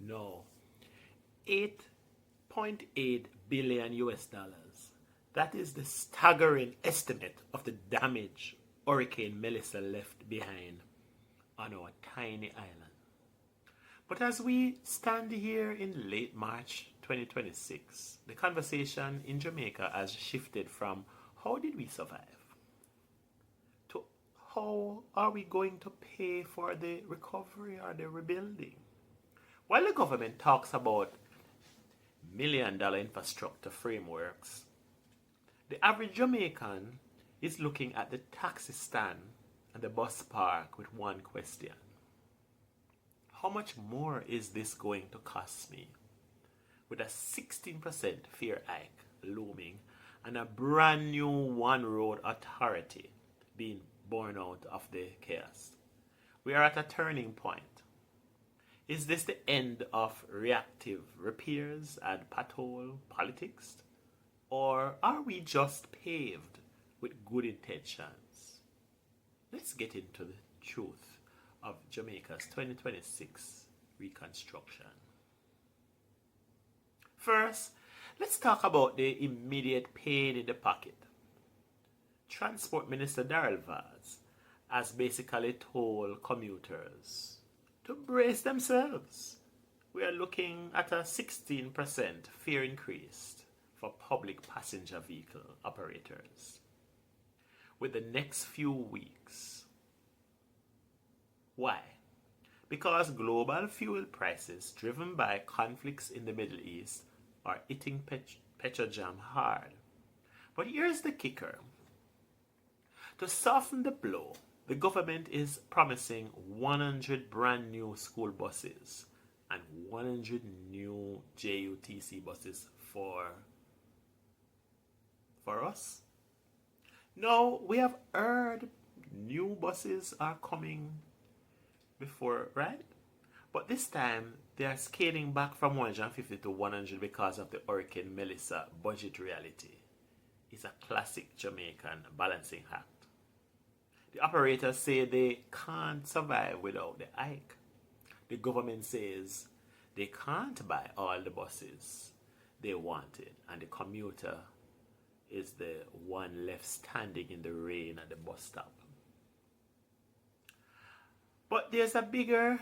No. 8.8 billion US dollars. That is the staggering estimate of the damage Hurricane Melissa left behind on our tiny island. But as we stand here in late March 2026, the conversation in Jamaica has shifted from how did we survive to how are we going to pay for the recovery or the rebuilding. While the government talks about $1 million infrastructure frameworks, the average Jamaican is looking at the taxi stand and the bus park with one question. How much more is this going to cost me? With a 16% fare hike looming and a brand new one road authority being born out of the chaos. We are at a turning point. Is this the end of reactive repairs and pothole politics? Or are we just paved with good intentions? Let's get into the truth of Jamaica's 2026 reconstruction. First, let's talk about the immediate pain in the pocket. Transport Minister Daryl Vaz has basically told commuters to brace themselves. We are looking at a 16% fare increase for public passenger vehicle operators with the next few weeks. Why? Because global fuel prices driven by conflicts in the Middle East are hitting Petrojam hard. But here's the kicker. To soften the blow, the government is promising 100 brand new school buses and 100 new JUTC buses for us. No, we have heard new buses are coming before, right? But this time they are scaling back from 150 to 100 because of the Hurricane Melissa budget reality. It's a classic Jamaican balancing act. The operators say they can't survive without the hike. The government says they can't buy all the buses they wanted, and the commuter is the one left standing in the rain at the bus stop. But there's a bigger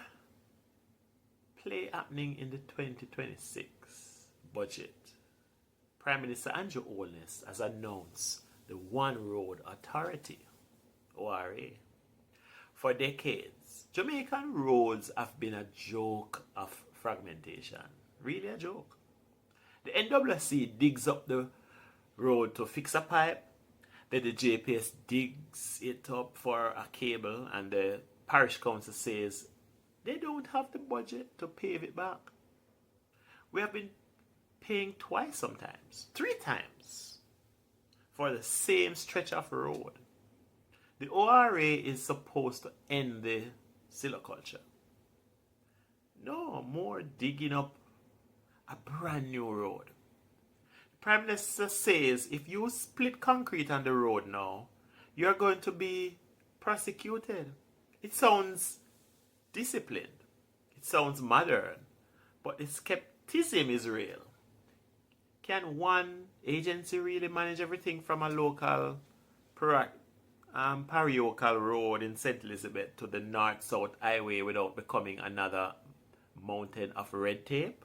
play happening in the 2026 budget. Prime Minister Andrew Holness has announced the One Road Authority, ORA. For decades, Jamaican roads have been a joke of fragmentation. Really a joke. The NWC digs up the road to fix a pipe, then the JPS digs it up for a cable, and the parish council says they don't have the budget to pave it back. We have been paying twice sometimes, 3 times for the same stretch of road. The ORA is supposed to end the silviculture. No more digging up a brand new road. The Prime Minister says if you split concrete on the road now, you're going to be prosecuted. It sounds disciplined. It sounds modern. But the skepticism is real. Can one agency really manage everything from a local parochial road in St. Elizabeth to the north-south highway without becoming another mountain of red tape?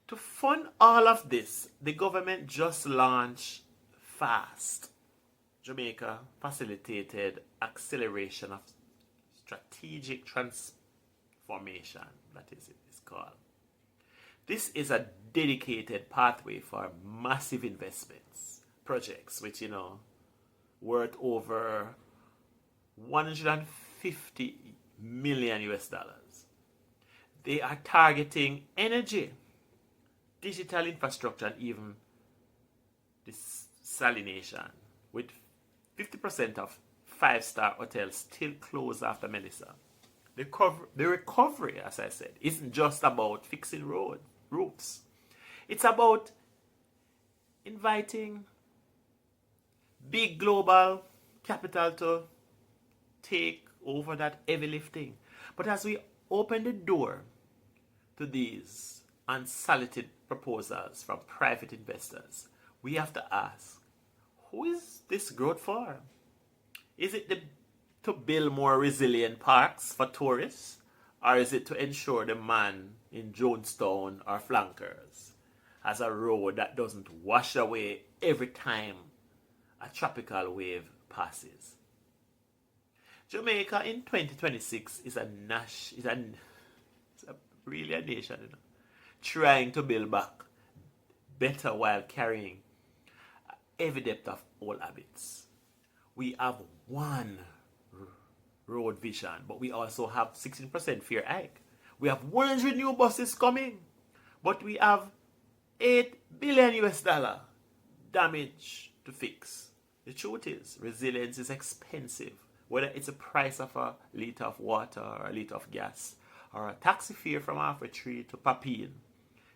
To fund all of this, the government just launched FAST, Jamaica Facilitated Acceleration of Strategic Transformation, that is it is called. This is a dedicated pathway for massive investments, projects which, worth over 150 million US dollars. They are targeting energy, digital infrastructure, and even desalination, with 50% of 5-star hotels still closed after Melissa. The recovery, as I said, isn't just about fixing roofs. It's about inviting big global capital to take over that heavy lifting. But as we open the door to these unsolicited proposals from private investors, we have to ask, who is this growth for? Is it to build more resilient parks for tourists? Or is it to ensure the man in Jonestown or Flankers has a road that doesn't wash away every time a tropical wave passes? Jamaica in 2026 is really a nation, trying to build back better while carrying every depth of old habits. We have one road vision, but we also have 16% fare hike. We have 100 new buses coming, but we have $8 billion damage to fix. The truth is, resilience is expensive, whether it's the price of a litre of water or a litre of gas or a taxi fare from Halfway Tree to Papine.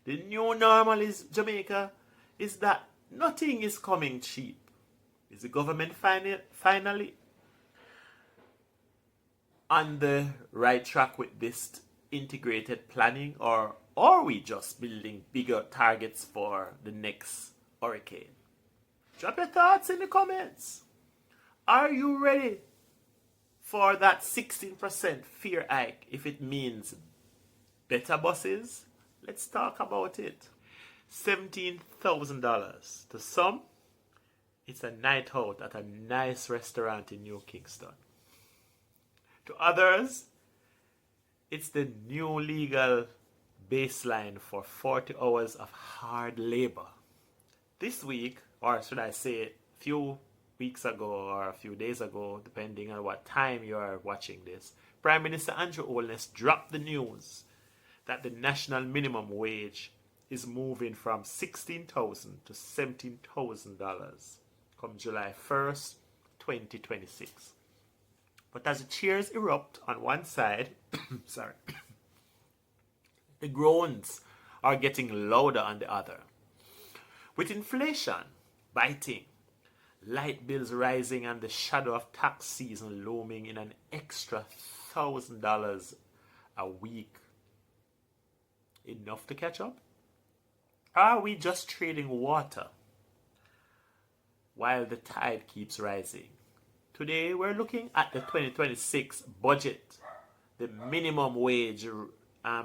The new normal is Jamaica is that nothing is coming cheap. Is the government finally on the right track with this integrated planning, or are we just building bigger targets for the next hurricane? Drop your thoughts in the comments. Are you ready for that 16% fare hike if it means better buses? Let's talk about it. $17,000. To some, it's a night out at a nice restaurant in New Kingston. To others, it's the new legal baseline for 40 hours of hard labor. This week, or should I say a few weeks ago or a few days ago, depending on what time you are watching this, Prime Minister Andrew Holness dropped the news that the national minimum wage is moving from $16,000 to $17,000 come July 1st, 2026. But as the cheers erupt on one side, the groans are getting louder on the other. With inflation biting, light bills rising, and the shadow of tax season looming in an extra $1,000 a week, enough to catch up? Are we just trading water while the tide keeps rising? Today we're looking at the 2026 budget, the minimum wage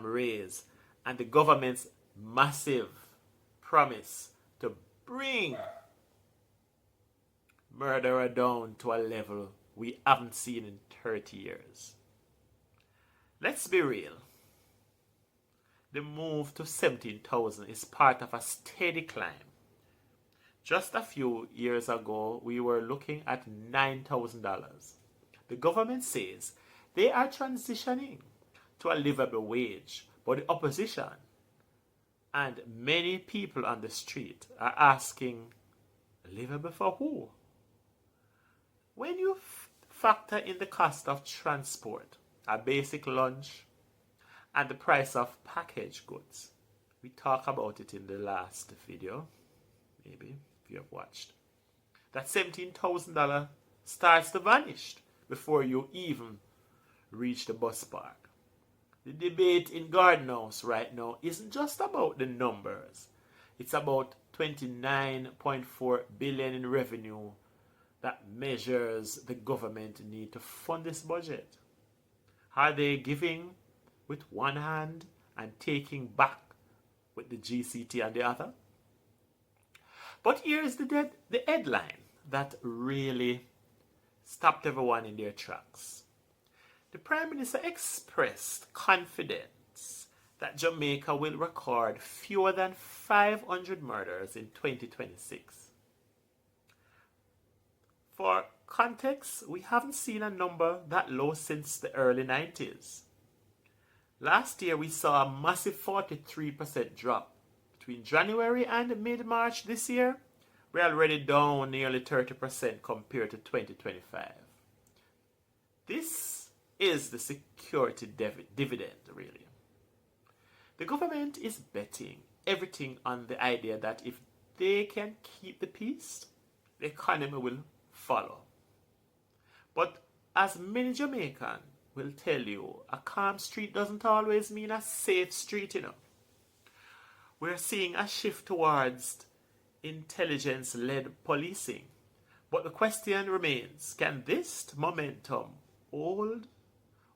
raise, and the government's massive promise to bring murderer down to a level we haven't seen in 30 years. Let's be real. The move to 17,000 is part of a steady climb. Just a few years ago, we were looking at $9,000. The government says they are transitioning to a livable wage, but the opposition and many people on the street are asking, livable for who? When you factor in the cost of transport, a basic lunch, and the price of packaged goods, we talked about it in the last video, maybe if you have watched, that $17,000 starts to vanish before you even reach the bus park. The debate in Garden House right now isn't just about the numbers. It's about $29.4 billion in revenue that measures the government need to fund this budget. Are they giving with one hand and taking back with the GCT on the other? But here's the headline that really stopped everyone in their tracks. The Prime Minister expressed confidence that Jamaica will record fewer than 500 murders in 2026. For context, we haven't seen a number that low since the early 90s. Last year, we saw a massive 43% drop. Between January and mid-March this year, we're already down nearly 30% compared to 2025. This is the security dividend, really. The government is betting everything on the idea that if they can keep the peace, the economy will follow. But as many Jamaicans will tell you a calm street doesn't always mean a safe street, you know. We're seeing a shift towards intelligence-led policing. But the question remains, can this momentum hold,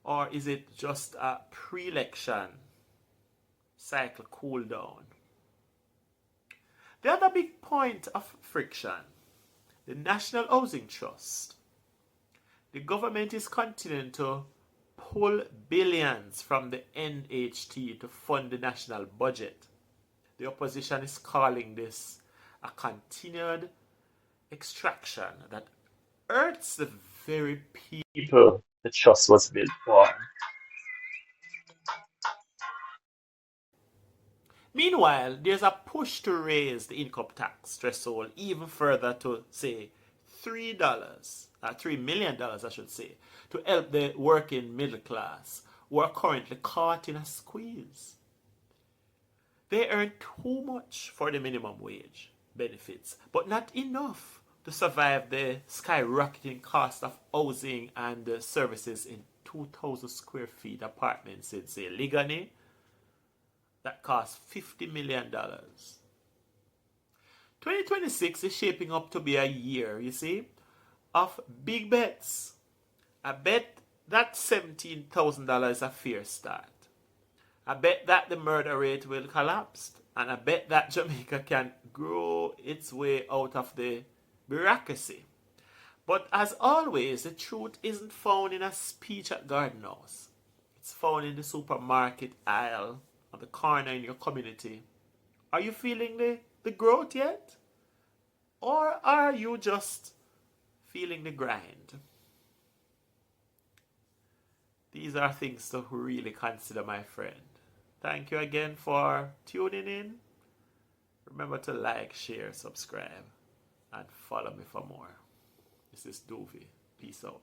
or is it just a pre-election cycle cool down? The other big point of friction, the National Housing Trust. The government is continuing to pull billions from the NHT to fund the national budget. The opposition is calling this a continued extraction that hurts the very people the trust was built for. Meanwhile, there's a push to raise the income tax threshold even further to, say, $3 million, I should say, to help the working middle class who are currently caught in a squeeze. They earn too much for the minimum wage benefits, but not enough to survive the skyrocketing cost of housing and services in 2,000 square feet apartments in, say, Ligani, that cost $50 million. 2026 is shaping up to be a year, you see, of big bets. I bet that $17,000 is a fair start. I bet that the murder rate will collapse. And I bet that Jamaica can grow its way out of the bureaucracy. But as always, the truth isn't found in a speech at Garden House. It's found in the supermarket aisle on the corner in your community. Are you feeling the growth yet? Or are you just feeling the grind? These are things to really consider, my friend. Thank you again for tuning in. Remember to like, share, subscribe, and follow me for more. This is Dovi. Peace out.